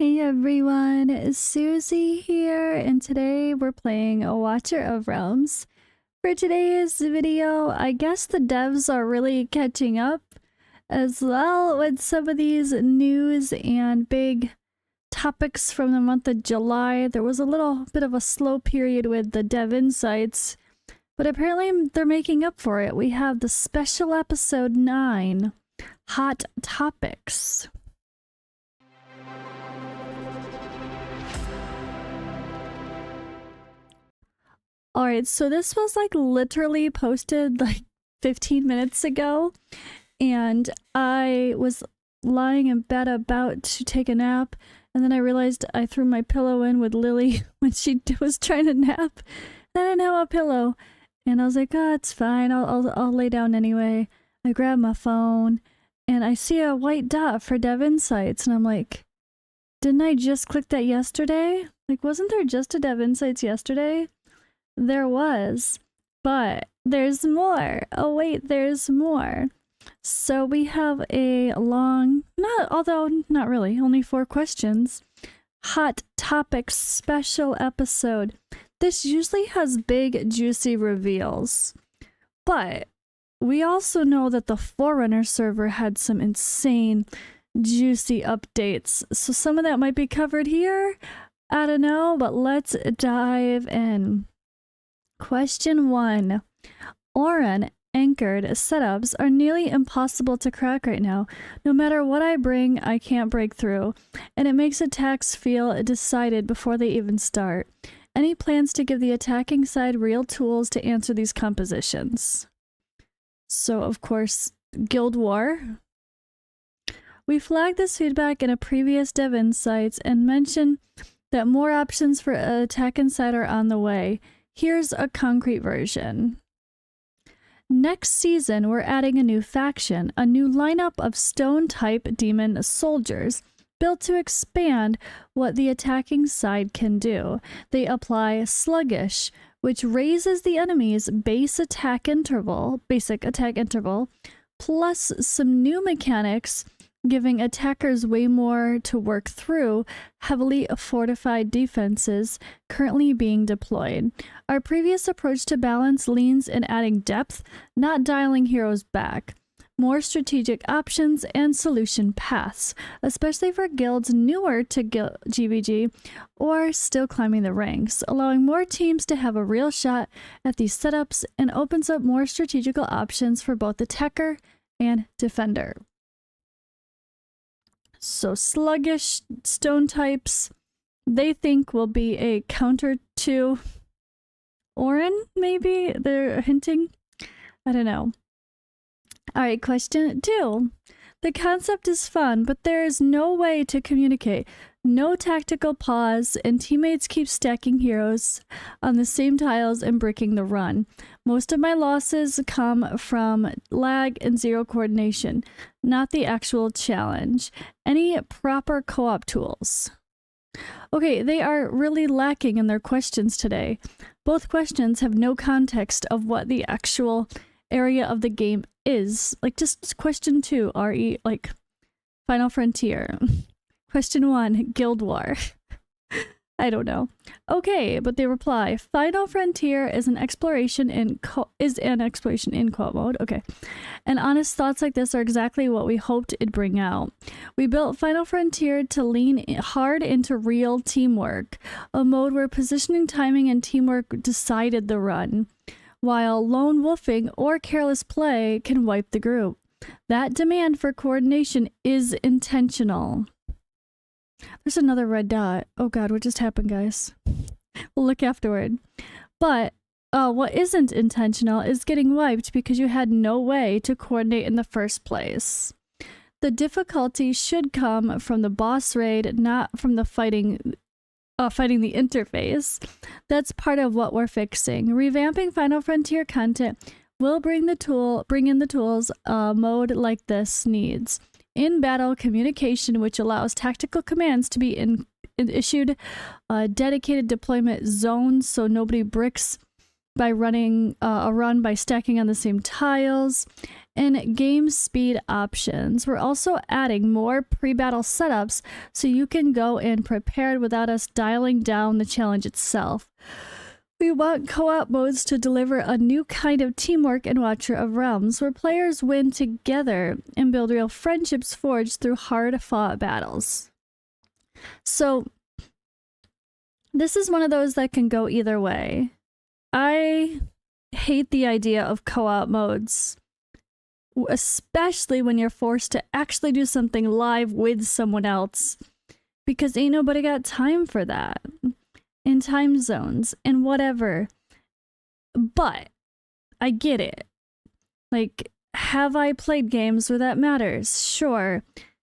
Hey everyone, Suzi here, and today we're playing a Watcher of Realms. For today's video, I guess the devs are really catching up as well with some of these news and big topics from the month of July. There was a little bit of a slow period with the dev insights, but apparently they're making up for it. We have the special episode 9, Hot Topics. Alright, so this was like literally posted like 15 minutes ago, and I was lying in bed about to take a nap, and then I realized I threw my pillow in with Lily when she was trying to nap. I didn't have a pillow, and I was like, oh, it's fine, I'll lay down anyway. I grabbed my phone, and I see a white dot for Dev Insights, and I'm like, didn't I just click that yesterday? Like, wasn't there just a Dev Insights yesterday? There was, but there's more. Oh wait, there's more. So we have a long, not really, only 4 questions. Hot Topics special episode. This usually has big, juicy reveals. But we also know that the Forerunner server had some insane, juicy updates. So some of that might be covered here. I don't know, but let's dive in. Question 1. Oren anchored setups are nearly impossible to crack right now. No matter what I bring, I can't break through, and it makes attacks feel decided before they even start. Any plans to give the attacking side real tools to answer these compositions? So, of course, Guild War. We flagged this feedback in a previous Dev Insights and mentioned that more options for attack inside are on the way. Here's a concrete version. Next season, we're adding a new faction, a new lineup of stone-type demon soldiers, built to expand what the attacking side can do. They apply Sluggish, which raises the enemy's basic attack interval, plus some new mechanics giving attackers way more to work through heavily fortified defenses currently being deployed. Our previous approach to balance leans in adding depth, not dialing heroes back. More strategic options and solution paths, especially for guilds newer to GvG or still climbing the ranks, allowing more teams to have a real shot at these setups and opens up more strategical options for both attacker and defender. So sluggish stone types, they think will be a counter to Oren, maybe? They're hinting? I don't know. Alright, question 2. The concept is fun, but there is no way to communicate. No tactical pause, and teammates keep stacking heroes on the same tiles and bricking the run. Most of my losses come from lag and zero coordination, not the actual challenge. Any proper co-op tools? Okay, they are really lacking in their questions today. Both questions have no context of what the actual area of the game is. Like, just question 2, RE, like, Final Frontier. Question 1, Guild War. I don't know. Okay, but they reply, Final Frontier is an exploration in co-op mode. Okay. And honest thoughts like this are exactly what we hoped it'd bring out. We built Final Frontier to lean hard into real teamwork, a mode where positioning, timing, and teamwork decided the run, while lone wolfing or careless play can wipe the group. That demand for coordination is intentional. There's another red dot. Oh god, what just happened, guys? We'll look afterward. But what isn't intentional is getting wiped because you had no way to coordinate in the first place. The difficulty should come from the boss raid, not from the fighting the interface. That's part of what we're fixing. Revamping Final Frontier content will bring in the tools a mode like this needs. In-battle communication, which allows tactical commands to be issued dedicated deployment zones so nobody bricks by running a run by stacking on the same tiles, and game speed options. We're also adding more pre-battle setups so you can go in prepared without us dialing down the challenge itself. We want co-op modes to deliver a new kind of teamwork in Watcher of Realms, where players win together and build real friendships forged through hard-fought battles. So, this is one of those that can go either way. I hate the idea of co-op modes, especially when you're forced to actually do something live with someone else, because ain't nobody got time for that. In time zones and whatever. But I get it. Like, have I played games where that matters? Sure.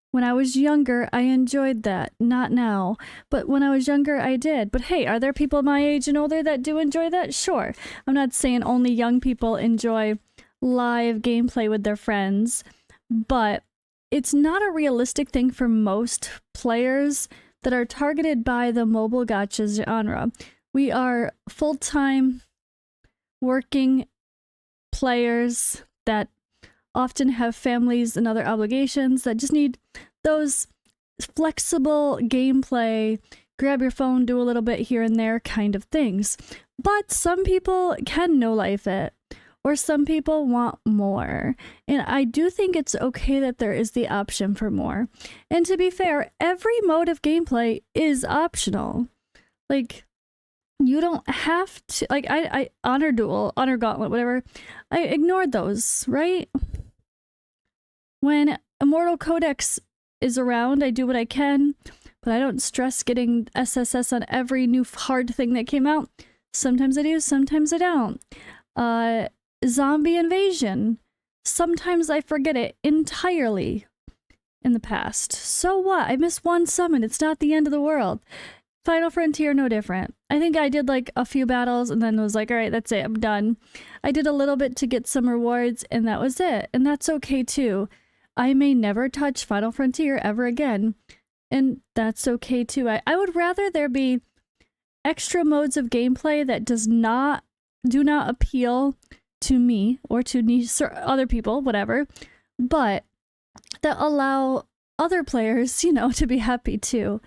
When I was younger, I enjoyed that. Not now. But when I was younger, I did. But hey, are there people my age and older that do enjoy that? Sure. I'm not saying only young people enjoy live gameplay with their friends, but it's not a realistic thing for most players that are targeted by the mobile gacha genre. We are full-time working players that often have families and other obligations that just need those flexible gameplay, grab your phone, do a little bit here and there kind of things. But some people can no-life it, or some people want more. And I do think it's okay that there is the option for more. And to be fair, every mode of gameplay is optional. Like, you don't have to, like, I Honor Duel, Honor Gauntlet, whatever, I ignored those, right? When Immortal Codex is around, I do what I can, but I don't stress getting SSS on every new hard thing that came out. Sometimes I do, sometimes I don't. Zombie Invasion. Sometimes I forget it entirely in the past. So what? I missed one summon. It's not the end of the world. Final Frontier, no different. I think I did like a few battles and then was like, all right, that's it. I'm done. I did a little bit to get some rewards and that was it. And that's okay too. I may never touch Final Frontier ever again. And that's okay too. I would rather there be extra modes of gameplay that do not appeal to me or to niche or other people, whatever, but that allow other players, you know, to be happy too.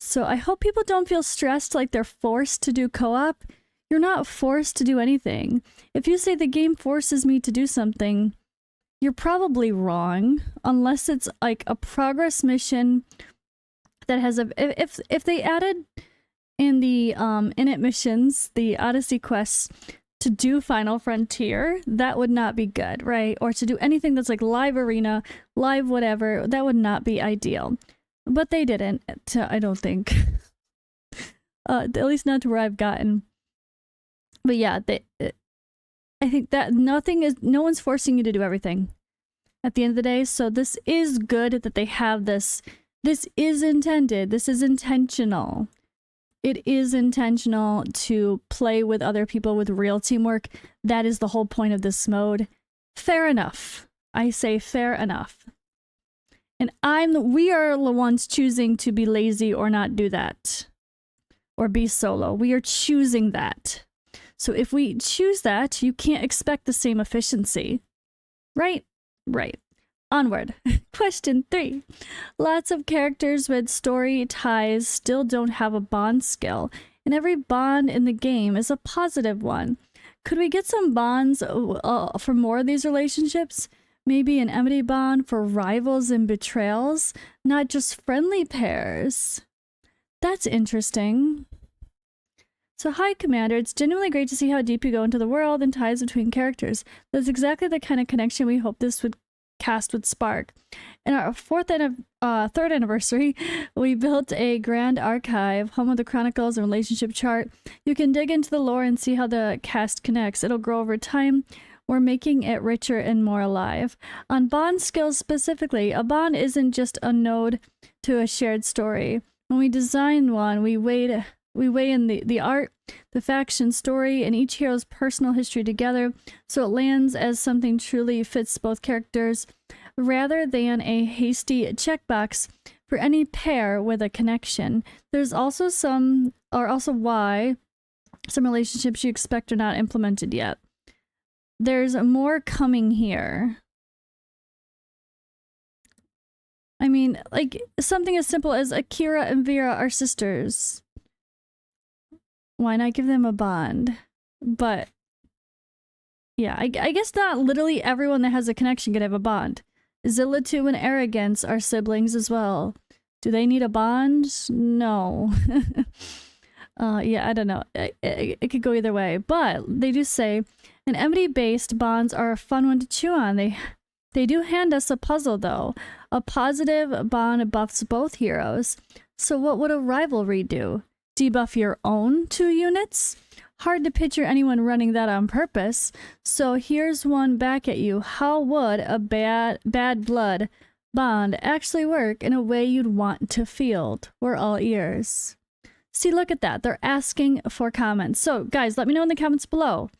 So I hope people don't feel stressed like they're forced to do co-op. You're not forced to do anything. If you say the game forces me to do something, you're probably wrong, unless it's like a progress mission that has a, if they added in the init missions, the Odyssey quests, to do Final Frontier, that would not be good, right? Or to do anything that's like live arena, live whatever, that would not be ideal. But they didn't, I don't think. At least not to where I've gotten. But yeah, I think that no one's forcing you to do everything at the end of the day. So this is good that they have this. This is intended. This is intentional. It is intentional to play with other people with real teamwork. That is the whole point of this mode. Fair enough. I say fair enough. And we are the ones choosing to be lazy or not do that. Or be solo. We are choosing that. So if we choose that, you can't expect the same efficiency. Right? Right. Onward. Question 3. Lots of characters with story ties still don't have a bond skill, and every bond in the game is a positive one. Could we get some bonds for more of these relationships? Maybe an enmity bond for rivals and betrayals, not just friendly pairs. That's interesting. So hi, Commander. It's genuinely great to see how deep you go into the world and ties between characters. That's exactly the kind of connection we hoped this would cast would spark. In our third anniversary, we built a grand archive, home of the chronicles and relationship chart. You can dig into the lore and see how the cast connects. It'll grow over time. We're making it richer and more alive. On bond skills specifically, a bond isn't just a node to a shared story. When we design one, we weigh in the art, the faction story, and each hero's personal history together, so it lands as something truly fits both characters, rather than a hasty checkbox for any pair with a connection. There's also why some relationships you expect are not implemented yet. There's more coming here. I mean, like, something as simple as Akira and Vera are sisters. Why not give them a bond? But, yeah, I guess not literally everyone that has a connection could have a bond. Zillatu and Arrogance are siblings as well. Do they need a bond? No. Yeah, I don't know. It could go either way. But they do say, an enmity-based bonds are a fun one to chew on. They do hand us a puzzle, though. A positive bond buffs both heroes. So what would a rivalry do? Debuff your own 2 units? Hard to picture anyone running that on purpose. So here's one back at you. How would a bad blood bond actually work in a way you'd want to field? We're all ears. See, look at that. They're asking for comments. So guys, let me know in the comments below.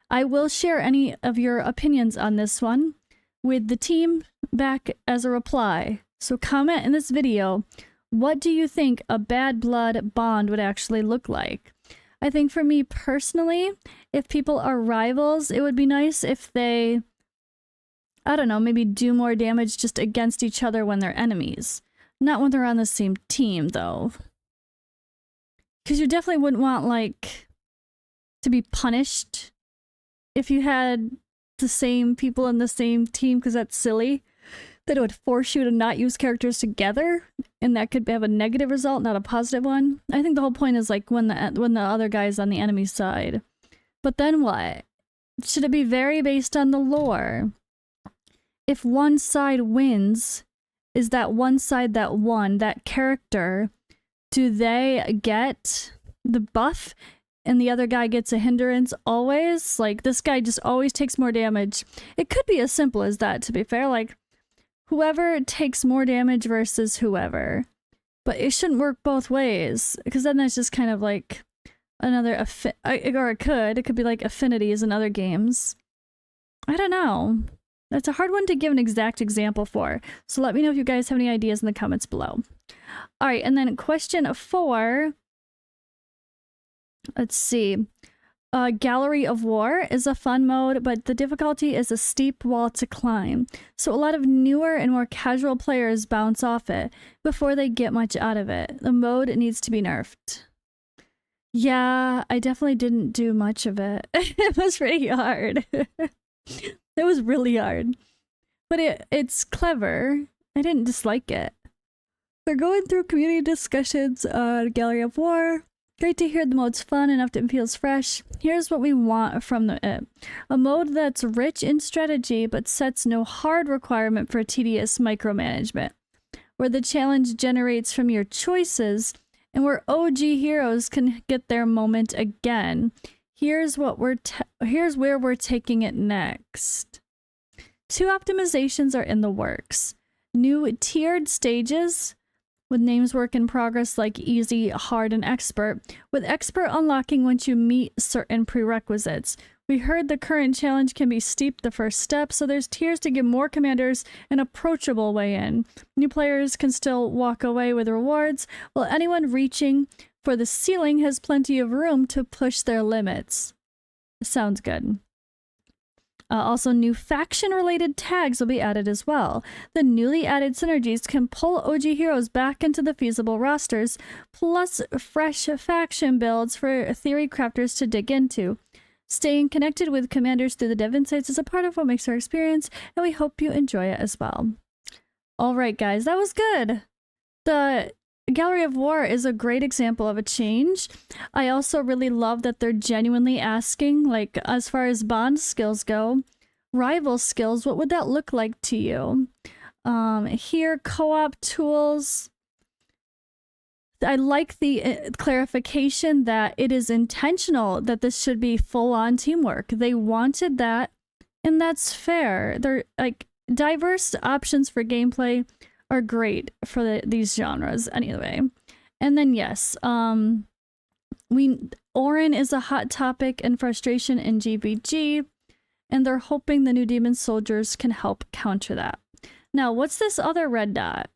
I will share any of your opinions on this one with the team back as a reply. So comment in this video, what do you think a bad blood bond would actually look like? I think for me personally, if people are rivals, it would be nice if they, I don't know, maybe do more damage just against each other when they're enemies. Not when they're on the same team, though. Because you definitely wouldn't want, like, to be punished if you had the same people in the same team, because that's silly. That it would force you to not use characters together, and that could have a negative result, not a positive one. I think the whole point is like when the other guy's on the enemy side. But then what? Should it be very based on the lore? If one side wins, is that one side that won, that character, do they get the buff and the other guy gets a hindrance always? Like, this guy just always takes more damage. It could be as simple as that, to be fair. Like, whoever takes more damage versus whoever. But it shouldn't work both ways, because then that's just kind of like another or it could be like affinities in other games. I don't know. That's a hard one to give an exact example for. So let me know if you guys have any ideas in the comments below. All right, and then question 4. Let's see. Gallery of War is a fun mode, but the difficulty is a steep wall to climb. So a lot of newer and more casual players bounce off it before they get much out of it. The mode needs to be nerfed. Yeah, I definitely didn't do much of it. It was pretty hard. It was really hard. But it's clever. I didn't dislike it. They're going through community discussions on Gallery of War. Great to hear the mode's fun enough that it feels fresh. Here's what we want from it. A mode that's rich in strategy but sets no hard requirement for tedious micromanagement. Where the challenge generates from your choices and where OG heroes can get their moment again. Here's where we're taking it next. 2 optimizations are in the works. New tiered stages with names work in progress like easy, hard, and expert, with expert unlocking once you meet certain prerequisites. We heard the current challenge can be steep the first step, so there's tiers to give more commanders an approachable way in. New players can still walk away with rewards, while anyone reaching for the ceiling has plenty of room to push their limits. Sounds good. Also, new faction-related tags will be added as well. The newly added synergies can pull OG heroes back into the feasible rosters, plus fresh faction builds for theory crafters to dig into. Staying connected with commanders through the dev insights is a part of what makes our experience, and we hope you enjoy it as well. Alright guys, that was good! The Gallery of War is a great example of a change. I also really love that they're genuinely asking, like, as far as bond skills go, rival skills, what would that look like to you? Here, co-op tools. I like the clarification that it is intentional that this should be full-on teamwork. They wanted that, and that's fair. They're, like, diverse options for gameplay are great for these genres anyway. And then yes, Oren is a hot topic and frustration in GvG, and they're hoping the new demon soldiers can help counter that. Now, what's this other red dot?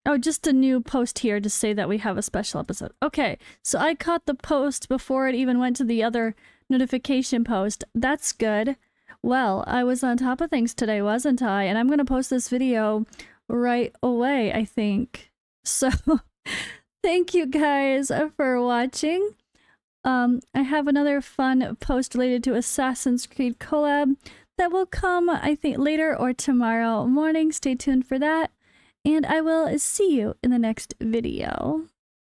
Oh, just a new post here to say that we have a special episode. Okay, so I caught the post before it even went to the other notification post. That's good. Well, I was on top of things today, wasn't I? And I'm going to post this video right away, I think. So, thank you guys for watching. I have another fun post related to Assassin's Creed collab that will come, I think, later or tomorrow morning. Stay tuned for that. And I will see you in the next video.